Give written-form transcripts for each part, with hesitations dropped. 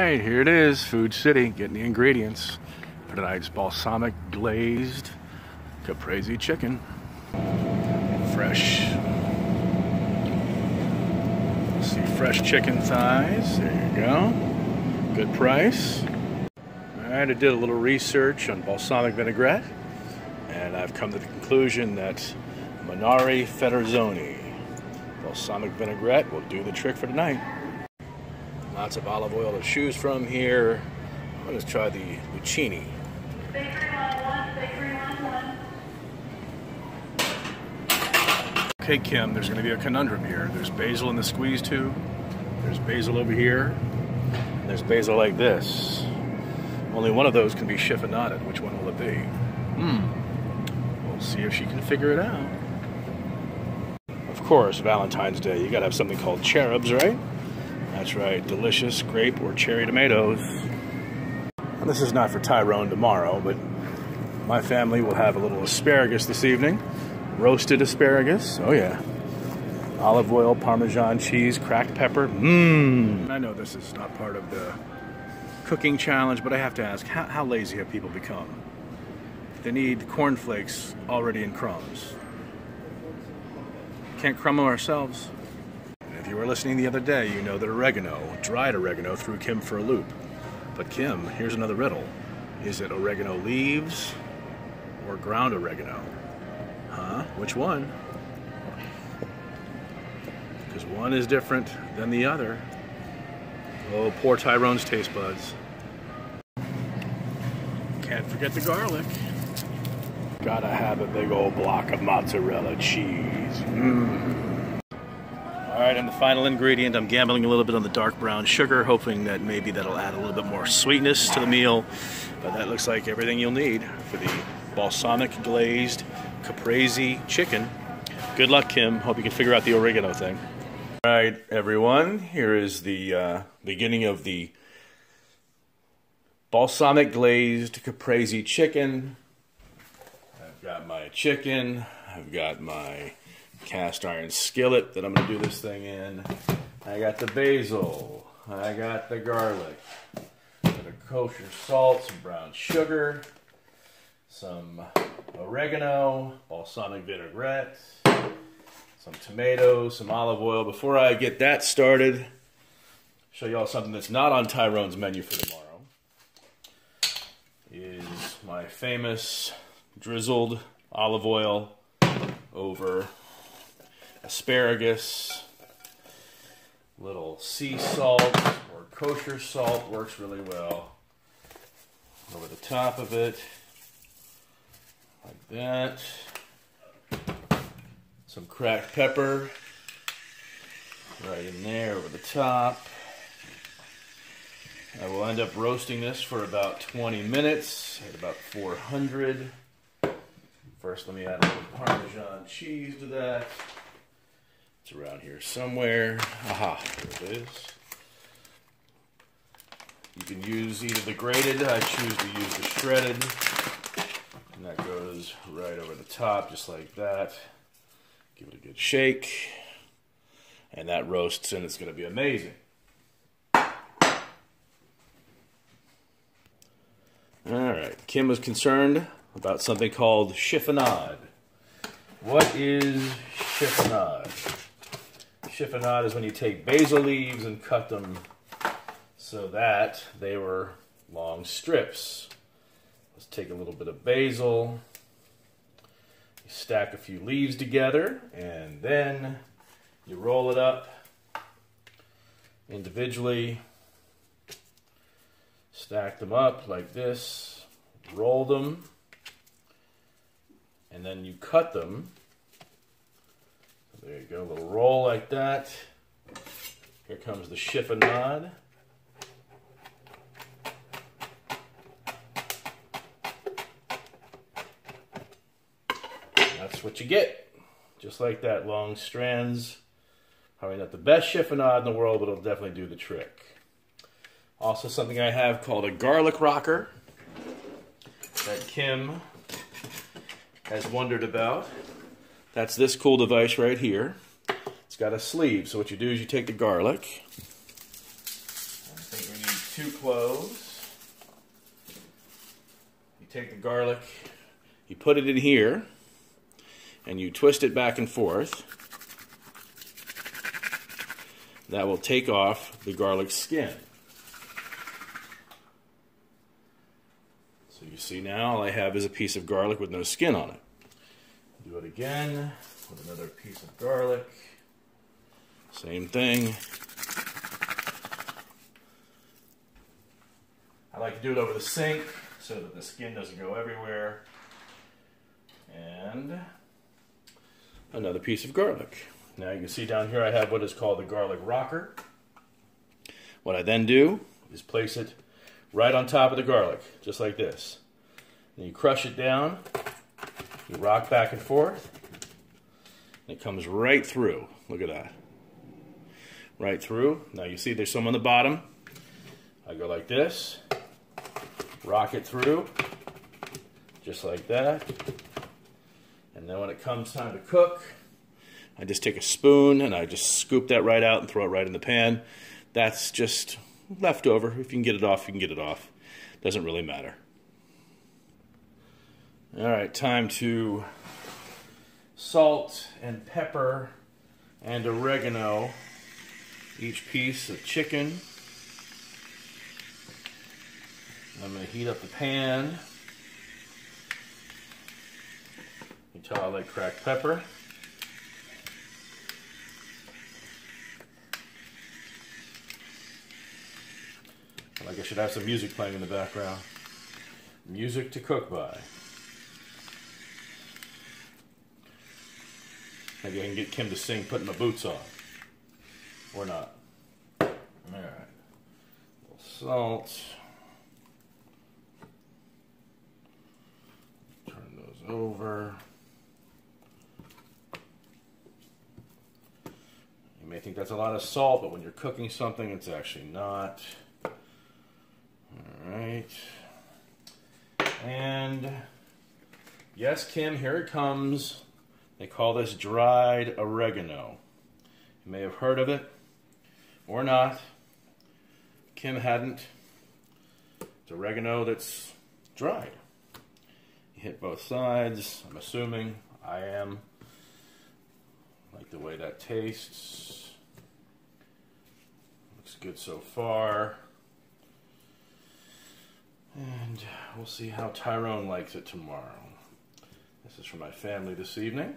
Alright, here it is, Food City, getting the ingredients for tonight's balsamic glazed Caprese chicken. Fresh. See, fresh chicken thighs, there you go. Good price. Alright, I did a little research on balsamic vinaigrette, and I've come to the conclusion that Minari Federzoni balsamic vinaigrette will do the trick for tonight. Lots of olive oil to choose from here. Let's try the Lucchini. Okay, Kim, there's going to be a conundrum here. There's basil in the squeeze tube. There's basil over here. And there's basil like this. Only one of those can be chiffonaded. Which one will it be? We'll see if she can figure it out. Of course, Valentine's Day, you got to have something called cherubs, right? That's right, delicious grape or cherry tomatoes. And this is not for Tyrone tomorrow, but my family will have a little asparagus this evening. Roasted asparagus, oh yeah. Olive oil, Parmesan cheese, cracked pepper. I know this is not part of the cooking challenge, but I have to ask, how lazy have people become? They need cornflakes already in crumbs. Can't crumb them ourselves. If you were listening the other day, you know that oregano, dried oregano, threw Kim for a loop. But Kim, here's another riddle. Is it oregano leaves or ground oregano? Huh? Which one? Because one is different than the other. Oh, poor Tyrone's taste buds. Can't forget the garlic. Gotta have a big old block of mozzarella cheese. Alright, and the final ingredient, I'm gambling a little bit on the dark brown sugar, hoping that maybe that'll add a little bit more sweetness to the meal. But that looks like everything you'll need for the balsamic glazed Caprese chicken. Good luck, Kim. Hope you can figure out the oregano thing. Alright, everyone, here is the beginning of the balsamic glazed Caprese chicken. I've got my chicken, I've got my cast iron skillet that I'm going to do this thing in. I got the basil. I got the garlic. Got a kosher salt, some brown sugar, some oregano, balsamic vinaigrette, some tomatoes, some olive oil. Before I get that started, show you all something that's not on Tyrone's menu for tomorrow. Is my famous drizzled olive oil over asparagus. Little sea salt or kosher salt works really well. Over the top of it, like that. Some cracked pepper right in there over the top. I will end up roasting this for about 20 minutes at about 400. First, let me add a little Parmesan cheese to that. It's around here somewhere. Aha, there it is. You can use either the grated, I choose to use the shredded. And that goes right over the top, just like that. Give it a good shake. And that roasts, and it's going to be amazing. Alright, Kim was concerned about something called chiffonade. What is chiffonade? Chiffonade is when you take basil leaves and cut them so that they were long strips. Let's take a little bit of basil, you stack a few leaves together, and then you roll it up individually, stack them up like this, roll them, and then you cut them. There you go, a little roll like that. Here comes the chiffonade. That's what you get. Just like that, long strands. Probably not the best chiffonade in the world, but it'll definitely do the trick. Also something I have called a garlic rocker that Kim has wondered about. That's this cool device right here. It's got a sleeve, so what you do is you take the garlic. I think We need 2 cloves. You take the garlic, you put it in here, and you twist it back and forth. That will take off the garlic skin. So you see now all I have is a piece of garlic with no skin on it. Do it again with another piece of garlic. Same thing. I like to do it over the sink so that the skin doesn't go everywhere. And another piece of garlic. Now you can see down here I have what is called the garlic rocker. What I then do is place it right on top of the garlic, just like this. Then you crush it down, you rock back and forth, and it comes right through. Look at that. Right through. Now you see there's some on the bottom. I go like this, rock it through, just like that. And then when it comes time to cook, I just take a spoon and I just scoop that right out and throw it right in the pan. That's just leftover. If you can get it off, you can get it off. Doesn't really matter. All right, time to salt and pepper and oregano each piece of chicken. I'm going to heat up the pan. You can tell I like cracked pepper. Like I should have some music playing in the background. Music to cook by. Maybe I can get Kim to sing Putting My Boots On. Or not. Alright. A little salt. Turn those over. You may think that's a lot of salt, but when you're cooking something, it's actually not. Alright. And yes, Kim, here it comes. They call this dried oregano. You may have heard of it or not. Kim hadn't. It's oregano that's dried. You hit both sides. I'm assuming I am. Like the way that tastes. Looks good so far. And we'll see how Tyrone likes it tomorrow. This is for my family this evening.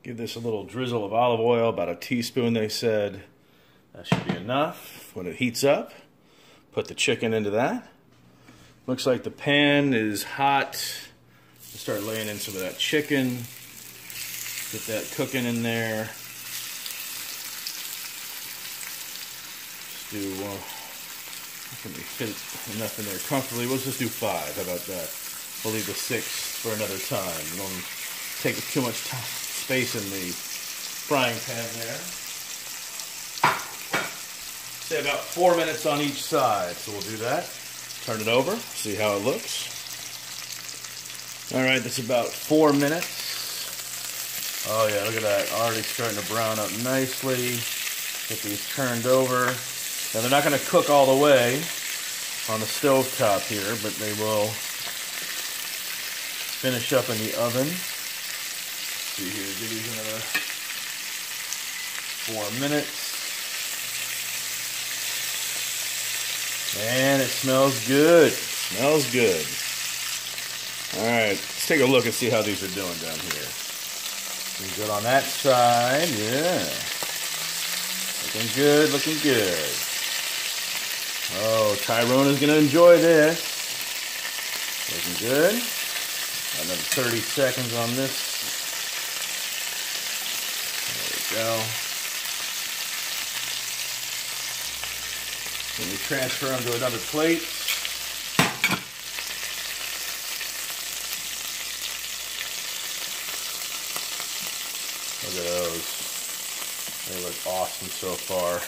Give this a little drizzle of olive oil, about a teaspoon they said. That should be enough. When it heats up, put the chicken into that. Looks like the pan is hot. Start laying in some of that chicken. Get that cooking in there. Do can we fit enough in there comfortably? Let's just do 5. How about that? We'll leave the 6 for another time. Don't take too much space in the frying pan there. Say about 4 minutes on each side. So we'll do that. Turn it over. See how it looks. All right, that's about 4 minutes. Oh yeah, look at that. Already starting to brown up nicely. Get these turned over. Now they're not going to cook all the way on the stove top here, but they will finish up in the oven. Let's see here, give these another 4 minutes. And it smells good. Smells good. Alright, let's take a look and see how these are doing down here. Looking good on that side, yeah. Looking good, looking good. Oh, Tyrone is going to enjoy this. Looking good. Another 30 seconds on this. There we go. Then we transfer them to another plate. Look at those. They look awesome so far.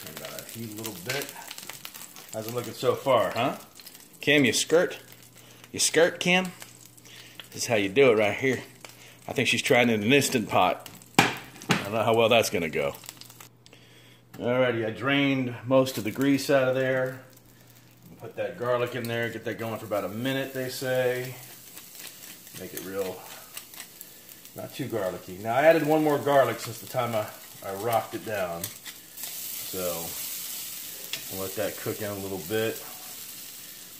Turn down that heat a little bit. How's it looking so far, huh? Kim, you skirt? You skirt, Kim? This is how you do it right here. I think she's trying it in an Instant Pot. I don't know how well that's going to go. Alrighty, I drained most of the grease out of there. Put that garlic in there, get that going for about a minute, they say. Make it real, not too garlicky. Now, I added one more garlic since the time I rocked it down. So, I'll let that cook in a little bit.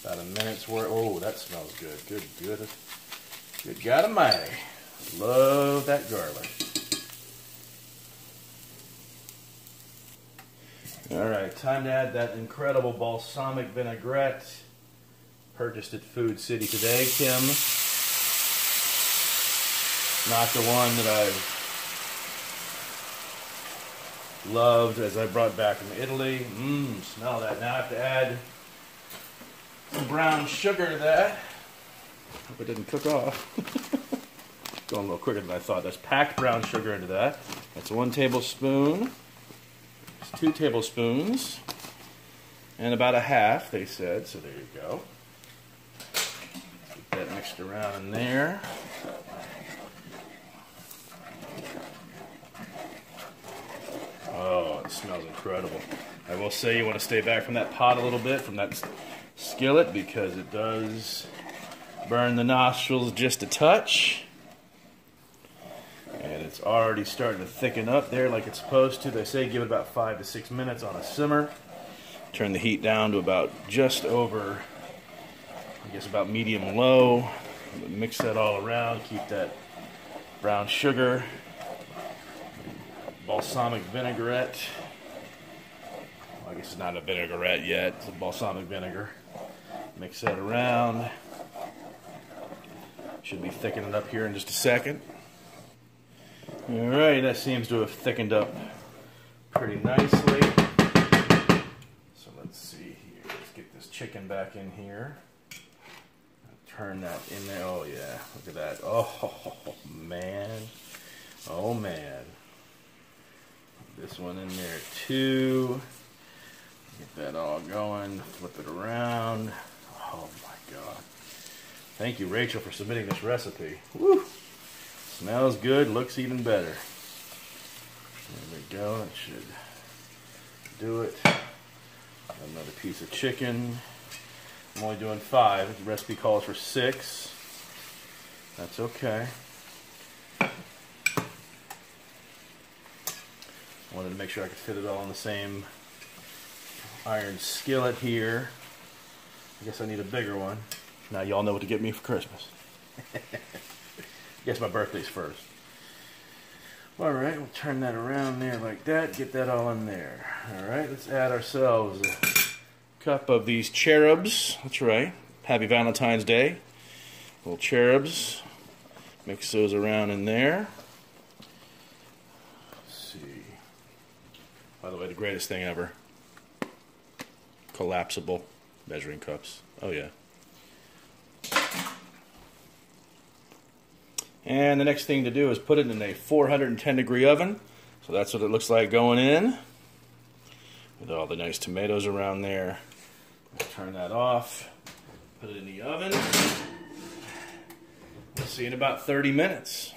About a minute's worth. Oh, that smells good. Good God Almighty. Love that garlic. Alright, time to add that incredible balsamic vinaigrette. Purchased at Food City today, Kim. Not the one that I've loved as I brought back from Italy. Smell that. Now I have to add some brown sugar to that. Hope it didn't cook off. Going a little quicker than I thought. That's packed brown sugar into that. That's 1 tablespoon. It's 2 tablespoons. And about a half, they said. So there you go. Get that mixed around in there. Oh, it smells incredible. I will say you want to stay back from that pot a little bit, from that skillet, because it does burn the nostrils just a touch. And it's already starting to thicken up there like it's supposed to. They say give it about 5 to 6 minutes on a simmer. Turn the heat down to about just over, I guess about medium-low. Mix that all around. Keep that brown sugar, balsamic vinaigrette. Well, I guess it's not a vinaigrette yet. It's a balsamic vinegar. Mix that around. Should be thickening up here in just a second. Alright, that seems to have thickened up pretty nicely. So let's see here. Let's get this chicken back in here. Turn that in there. Oh yeah, look at that. Oh man. Oh man. This one in there too. Get that all going. Flip it around. Oh my God. Thank you, Rachel, for submitting this recipe. Woo! Smells good, looks even better. There we go. That should do it. Another piece of chicken. I'm only doing 5. The recipe calls for 6. That's okay. Wanted to make sure I could fit it all in the same iron skillet here. I guess I need a bigger one. Now y'all know what to get me for Christmas. Guess my birthday's first. Alright, we'll turn that around there like that. Get that all in there. Alright, let's add ourselves a cup of these cherubs. That's right. Happy Valentine's Day. Little cherubs. Mix those around in there. Let's see. By the way, the greatest thing ever. Collapsible measuring cups. Oh yeah. And the next thing to do is put it in a 410 degree oven. So that's what it looks like going in. With all the nice tomatoes around there. Turn that off. Put it in the oven. We'll see in about 30 minutes.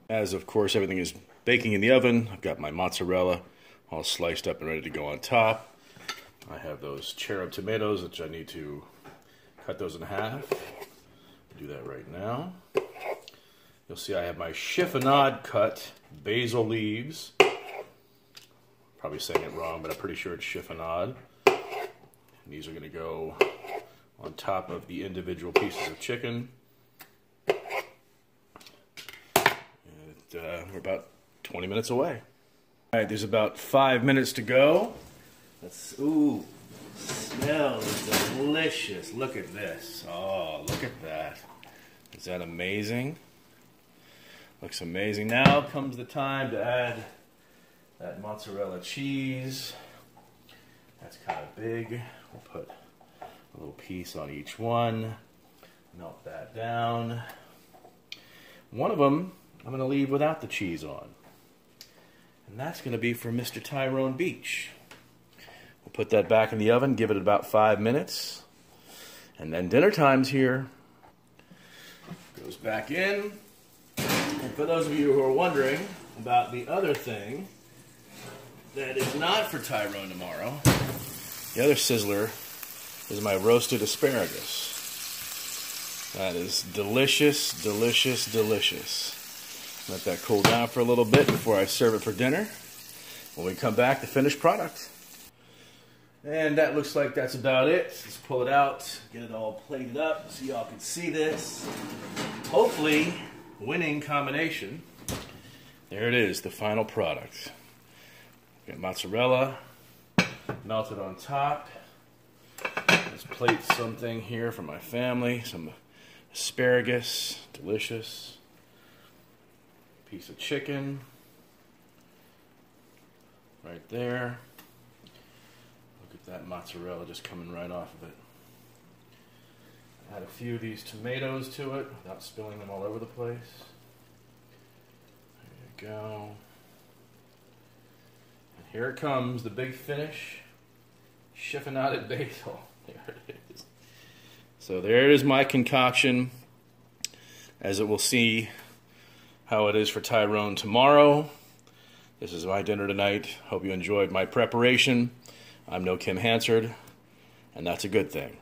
As of course everything is baking in the oven, I've got my mozzarella all sliced up and ready to go on top. I have those cherub tomatoes, which I need to cut those in half. Do that right now. You'll see I have my chiffonade cut basil leaves. Probably saying it wrong, but I'm pretty sure it's chiffonade. And these are going to go on top of the individual pieces of chicken. And, we're about 20 minutes away. All right, there's about 5 minutes to go. Ooh, smells delicious. Look at this. Oh, look at that. Is that amazing? Looks amazing. Now comes the time to add that mozzarella cheese. That's kind of big. We'll put a little piece on each one. Melt that down. One of them I'm going to leave without the cheese on. And that's going to be for Mr. Tyrone Beach. We'll put that back in the oven, give it about 5 minutes. And then dinner time's here. Goes back in. And for those of you who are wondering about the other thing that is not for Tyrone tomorrow, the other sizzler is my roasted asparagus. That is delicious, delicious, delicious. Let that cool down for a little bit before I serve it for dinner. When we come back, the finished product. And that looks like that's about it. Let's pull it out, get it all plated up so y'all can see this. Hopefully, winning combination. There it is, the final product. Got mozzarella melted on top. Let's plate something here for my family. Some asparagus, delicious. Piece of chicken. Right there. Look at that mozzarella just coming right off of it. Add a few of these tomatoes to it without spilling them all over the place. There you go. And here it comes, the big finish. Chiffonaded basil. There it is. So there it is, my concoction. As it will see how it is for Tyrone tomorrow. This is my dinner tonight. Hope you enjoyed my preparation. I'm no Kim Hansard, and that's a good thing.